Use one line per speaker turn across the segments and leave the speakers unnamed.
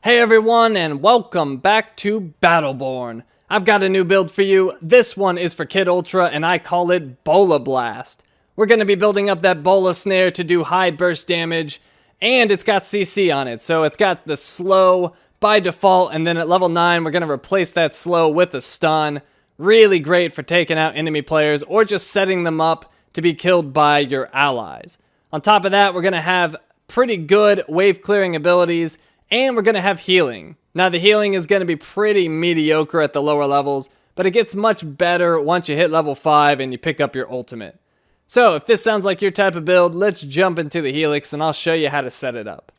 Hey everyone, and welcome back to Battleborn. I've got a new build for you. This one is for Kid Ultra, and I call it Bola Blast. We're going to be building up that Bola snare to do high burst damage, and it's got CC on it, so it's got the slow by default, and then at level 9, we're going to replace that slow with a stun. Really great for taking out enemy players, or just setting them up to be killed by your allies. On top of that, we're going to have pretty good wave clearing abilities, and we're going to have healing. Now, the healing is going to be pretty mediocre at the lower levels, but it gets much better once you hit level 5 and you pick up your ultimate. So, if this sounds like your type of build, let's jump into the Helix and I'll show you how to set it up.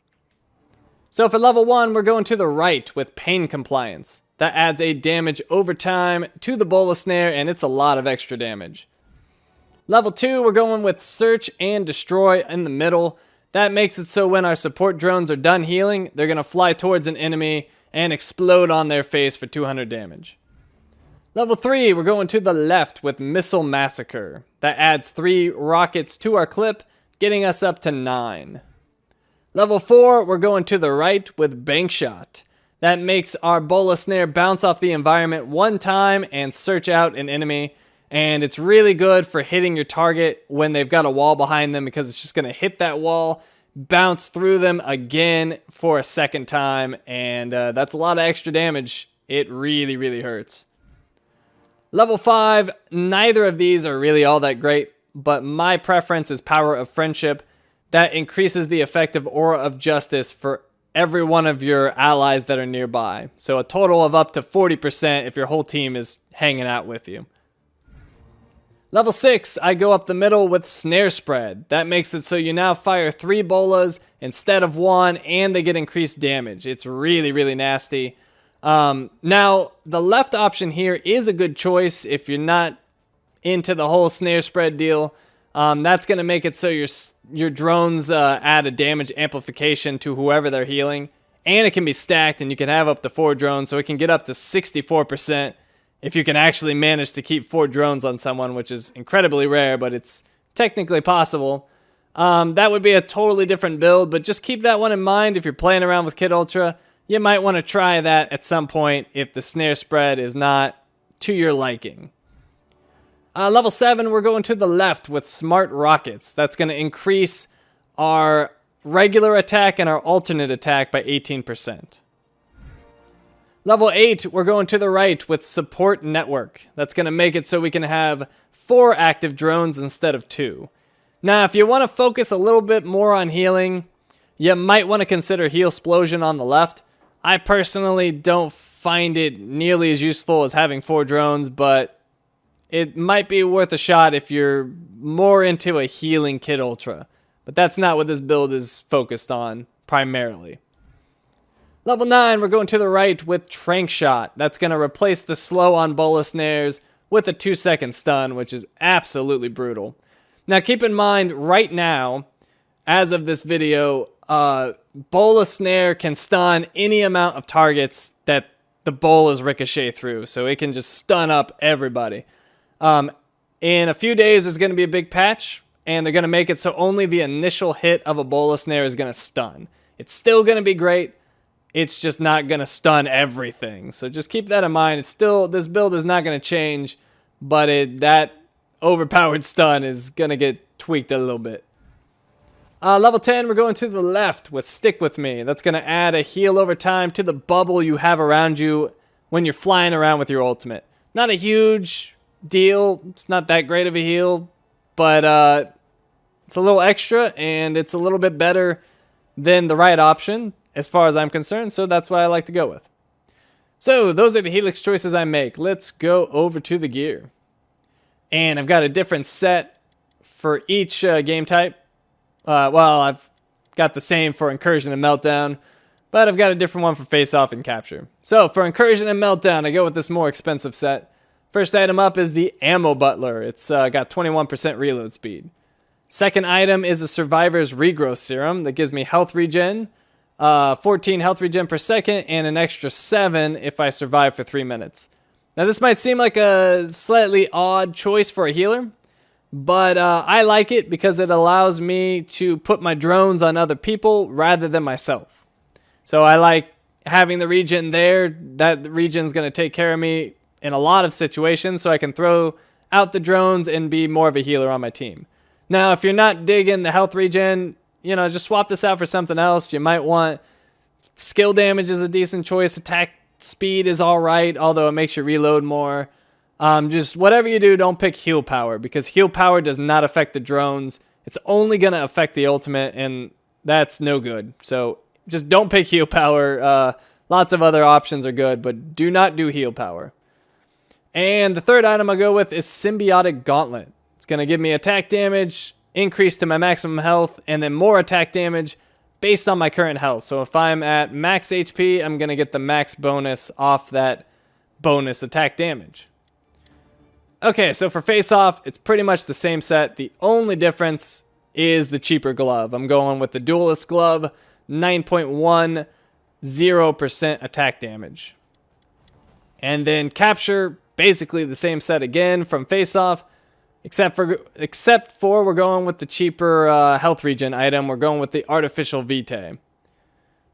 So, for level 1, we're going to the right with Pain Compliance. That adds a damage over time to the Bola Snare, and it's a lot of extra damage. Level 2, we're going with Search and Destroy in the middle. That makes it so when our support drones are done healing, they're going to fly towards an enemy and explode on their face for 200 damage. Level 3, we're going to the left with Missile Massacre. That adds 3 rockets to our clip, getting us up to 9. Level 4, we're going to the right with Bank Shot. That makes our Bola Snare bounce off the environment one time and search out an enemy. And it's really good for hitting your target when they've got a wall behind them, because it's just going to hit that wall, bounce through them again for a second time, and that's a lot of extra damage. It really, really hurts. Level 5, neither of these are really all that great, but my preference is Power of Friendship. That increases the effective Aura of Justice for every one of your allies that are nearby. So a total of up to 40% if your whole team is hanging out with you. Level 6, I go up the middle with Snare Spread. That makes it so you now fire 3 bolas instead of 1, and they get increased damage. It's really, really nasty. Now, the left option here is a good choice if you're not into the whole Snare Spread deal. That's going to make it so your drones add a damage amplification to whoever they're healing. And it can be stacked, and you can have up to 4 drones, so it can get up to 64%. If you can actually manage to keep 4 drones on someone, which is incredibly rare, but it's technically possible. That would be a totally different build, but just keep that one in mind if you're playing around with Kid Ultra. You might want to try that at some point if the snare spread is not to your liking. Level 7, we're going to the left with Smart Rockets. That's going to increase our regular attack and our alternate attack by 18%. Level 8, we're going to the right with Support Network. That's going to make it so we can have 4 active drones instead of 2. Now, if you want to focus a little bit more on healing, you might want to consider Heal Explosion on the left. I personally don't find it nearly as useful as having 4 drones, but it might be worth a shot if you're more into a healing Kid Ultra. But that's not what this build is focused on primarily. Level 9, we're going to the right with Trank Shot. That's going to replace the slow on Bola Snares with a 2-second stun, which is absolutely brutal. Now, keep in mind, right now, as of this video, Bola Snare can stun any amount of targets that the bolas ricochet through, so it can just stun up everybody. In a few days, there's going to be a big patch, and they're going to make it so only the initial hit of a Bola Snare is going to stun. It's still going to be great. It's just not going to stun everything. So just keep that in mind. It's still, this build is not going to change, but that overpowered stun is going to get tweaked a little bit. Level 10, we're going to the left with Stick With Me. That's going to add a heal over time to the bubble you have around you when you're flying around with your ultimate. Not a huge deal. It's not that great of a heal, but it's a little extra, and it's a little bit better than the right option, as far as I'm concerned, so that's what I like to go with. So, those are the Helix choices I make. Let's go over to the gear. And I've got a different set for each game type. Well, I've got the same for Incursion and Meltdown, but I've got a different one for Face Off and Capture. So, for Incursion and Meltdown, I go with this more expensive set. First item up is the Ammo Butler. It's got 21% reload speed. Second item is a Survivor's Regrowth Serum that gives me health regen, 14 health regen per second, and an extra 7 if I survive for 3 minutes. Now, this might seem like a slightly odd choice for a healer, but I like it because it allows me to put my drones on other people rather than myself. So I like having the regen there, that regen's going to take care of me in a lot of situations, so I can throw out the drones and be more of a healer on my team. Now, if you're not digging the health regen, just swap this out for something else. You might want skill damage is a decent choice. Attack speed is all right, although it makes you reload more. Just whatever you do, don't pick heal power, because heal power does not affect the drones. It's only going to affect the ultimate, and that's no good. So just don't pick heal power. Lots of other options are good, but do not do heal power. And the third item I'll go with is Symbiotic Gauntlet. It's going to give me attack damage, increase to my maximum health, and then more attack damage based on my current health. So if I'm at max HP, I'm going to get the max bonus off that bonus attack damage. Okay, so for face-off, it's pretty much the same set. The only difference is the cheaper glove. I'm going with the Duelist Glove, 9.10% attack damage. And then Capture, basically the same set again from face-off, except for we're going with the cheaper health regen item. We're going with the Artificial Vitae.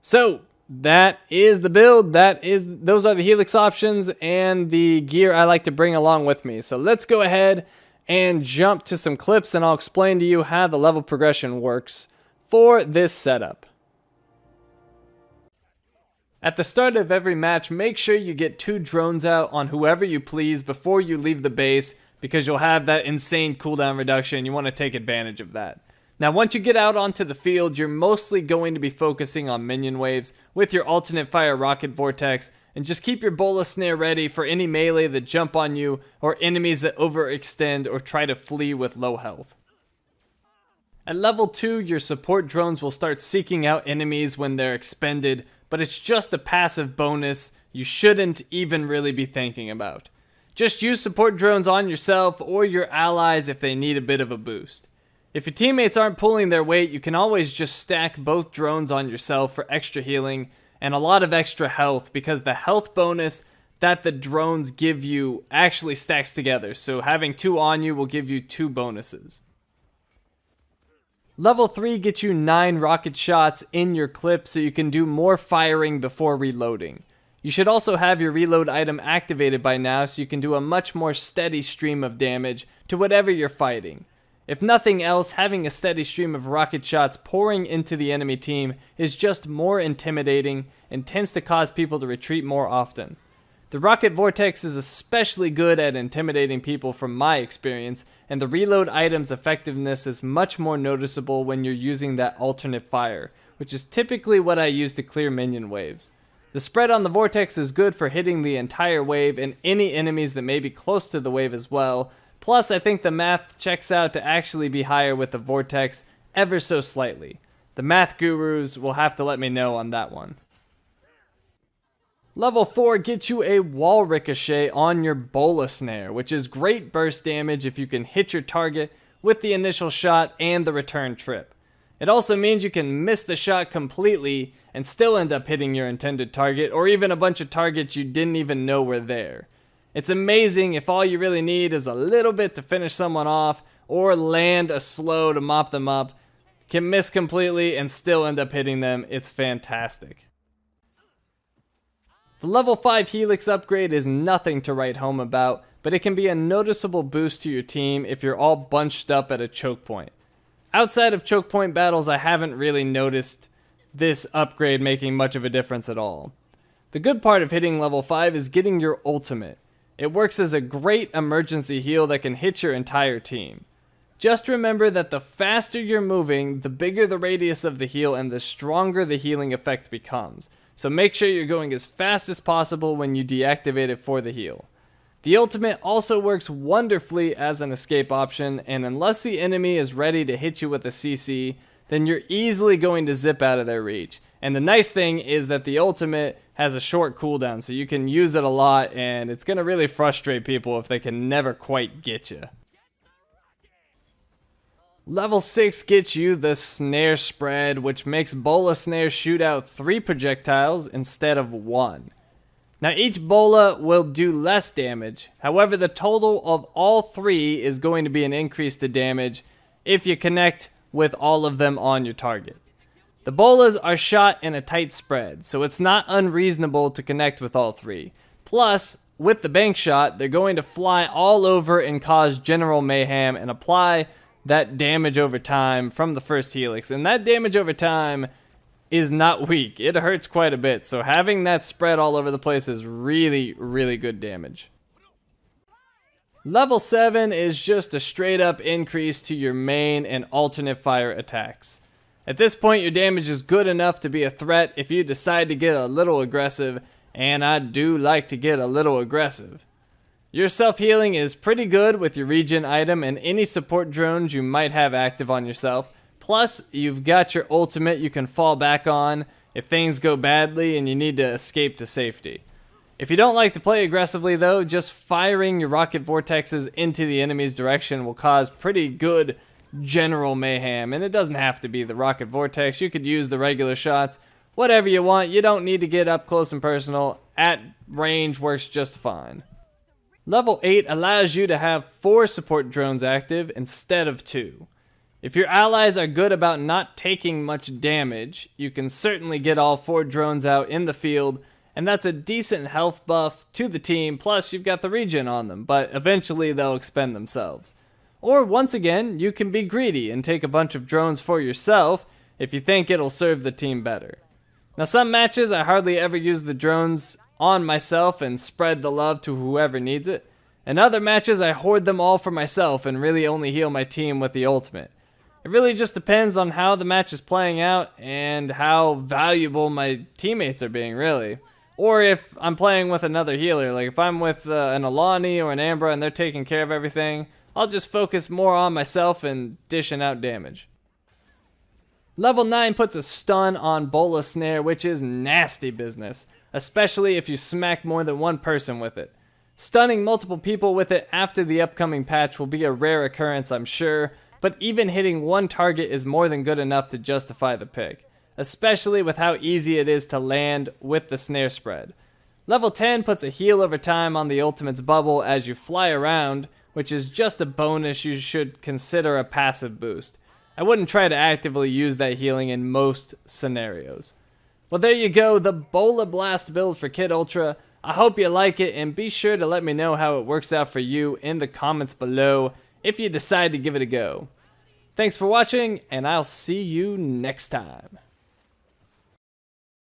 So that is the build. Those are the Helix options and the gear I like to bring along with me. So let's go ahead and jump to some clips, and I'll explain to you how the level progression works for this setup. At the start of every match, make sure you get 2 drones out on whoever you please before you leave the base, because you'll have that insane cooldown reduction. You want to take advantage of that. Now, once you get out onto the field, you're mostly going to be focusing on minion waves with your alternate fire rocket vortex, and just keep your Bola snare ready for any melee that jump on you or enemies that overextend or try to flee with low health. At level 2, your support drones will start seeking out enemies when they're expended, but it's just a passive bonus you shouldn't even really be thinking about. Just use support drones on yourself or your allies if they need a bit of a boost. If your teammates aren't pulling their weight, you can always just stack both drones on yourself for extra healing and a lot of extra health, because the health bonus that the drones give you actually stacks together, so having 2 on you will give you 2 bonuses. Level 3 gets you 9 rocket shots in your clip, so you can do more firing before reloading. You should also have your reload item activated by now, so you can do a much more steady stream of damage to whatever you're fighting. If nothing else, having a steady stream of rocket shots pouring into the enemy team is just more intimidating and tends to cause people to retreat more often. The rocket vortex is especially good at intimidating people from my experience, and the reload item's effectiveness is much more noticeable when you're using that alternate fire, which is typically what I use to clear minion waves. The spread on the vortex is good for hitting the entire wave and any enemies that may be close to the wave as well. Plus, I think the math checks out to actually be higher with the vortex ever so slightly. The math gurus will have to let me know on that one. Level 4 gets you a wall ricochet on your Bola snare, which is great burst damage if you can hit your target with the initial shot and the return trip. It also means you can miss the shot completely and still end up hitting your intended target, or even a bunch of targets you didn't even know were there. It's amazing if all you really need is a little bit to finish someone off, or land a slow to mop them up. You can miss completely and still end up hitting them. It's fantastic. The level 5 Helix upgrade is nothing to write home about, but it can be a noticeable boost to your team if you're all bunched up at a choke point. Outside of choke point battles, I haven't really noticed this upgrade making much of a difference at all. The good part of hitting level 5 is getting your ultimate. It works as a great emergency heal that can hit your entire team. Just remember that the faster you're moving, the bigger the radius of the heal and the stronger the healing effect becomes. So make sure you're going as fast as possible when you deactivate it for the heal. The ultimate also works wonderfully as an escape option, and unless the enemy is ready to hit you with a CC, then you're easily going to zip out of their reach. And the nice thing is that the ultimate has a short cooldown, so you can use it a lot, and it's going to really frustrate people if they can never quite get you. Level 6 gets you the snare spread, which makes Bola snare shoot out 3 projectiles instead of 1. Now each Bola will do less damage, however the total of all 3 is going to be an increase to damage if you connect with all of them on your target. The bolas are shot in a tight spread, so it's not unreasonable to connect with all three. Plus, with the bank shot, they're going to fly all over and cause general mayhem and apply that damage over time from the first helix. And that damage over time is not weak. It hurts quite a bit, so having that spread all over the place is really, really good damage. Level 7 is just a straight up increase to your main and alternate fire attacks. At this point, your damage is good enough to be a threat if you decide to get a little aggressive, and I do like to get a little aggressive. Your self-healing is pretty good with your regen item and any support drones you might have active on yourself. Plus, you've got your ultimate you can fall back on if things go badly and you need to escape to safety. If you don't like to play aggressively though, just firing your rocket vortexes into the enemy's direction will cause pretty good general mayhem, and it doesn't have to be the rocket vortex. You could use the regular shots, whatever you want. You don't need to get up close and personal. At range works just fine. Level 8 allows you to have 4 support drones active instead of 2. If your allies are good about not taking much damage, you can certainly get all 4 drones out in the field, and that's a decent health buff to the team, plus you've got the regen on them, but eventually they'll expend themselves. Or once again, you can be greedy and take a bunch of drones for yourself if you think it'll serve the team better. Now some matches I hardly ever use the drones on myself and spread the love to whoever needs it. In other matches I hoard them all for myself and really only heal my team with the ultimate. It really just depends on how the match is playing out and how valuable my teammates are being, really. Or if I'm playing with another healer, like if I'm with an Alani or an Ambra and they're taking care of everything, I'll just focus more on myself and dishing out damage. Level 9 puts a stun on Bola Snare, which is nasty business, especially if you smack more than one person with it. Stunning multiple people with it after the upcoming patch will be a rare occurrence, I'm sure, but even hitting one target is more than good enough to justify the pick, especially with how easy it is to land with the snare spread. Level 10 puts a heal over time on the ultimate's bubble as you fly around, which is just a bonus you should consider a passive boost. I wouldn't try to actively use that healing in most scenarios. Well, there you go, the Bola Blast build for Kid Ultra. I hope you like it, and be sure to let me know how it works out for you in the comments below if you decide to give it a go. Thanks for watching, and I'll see you next time.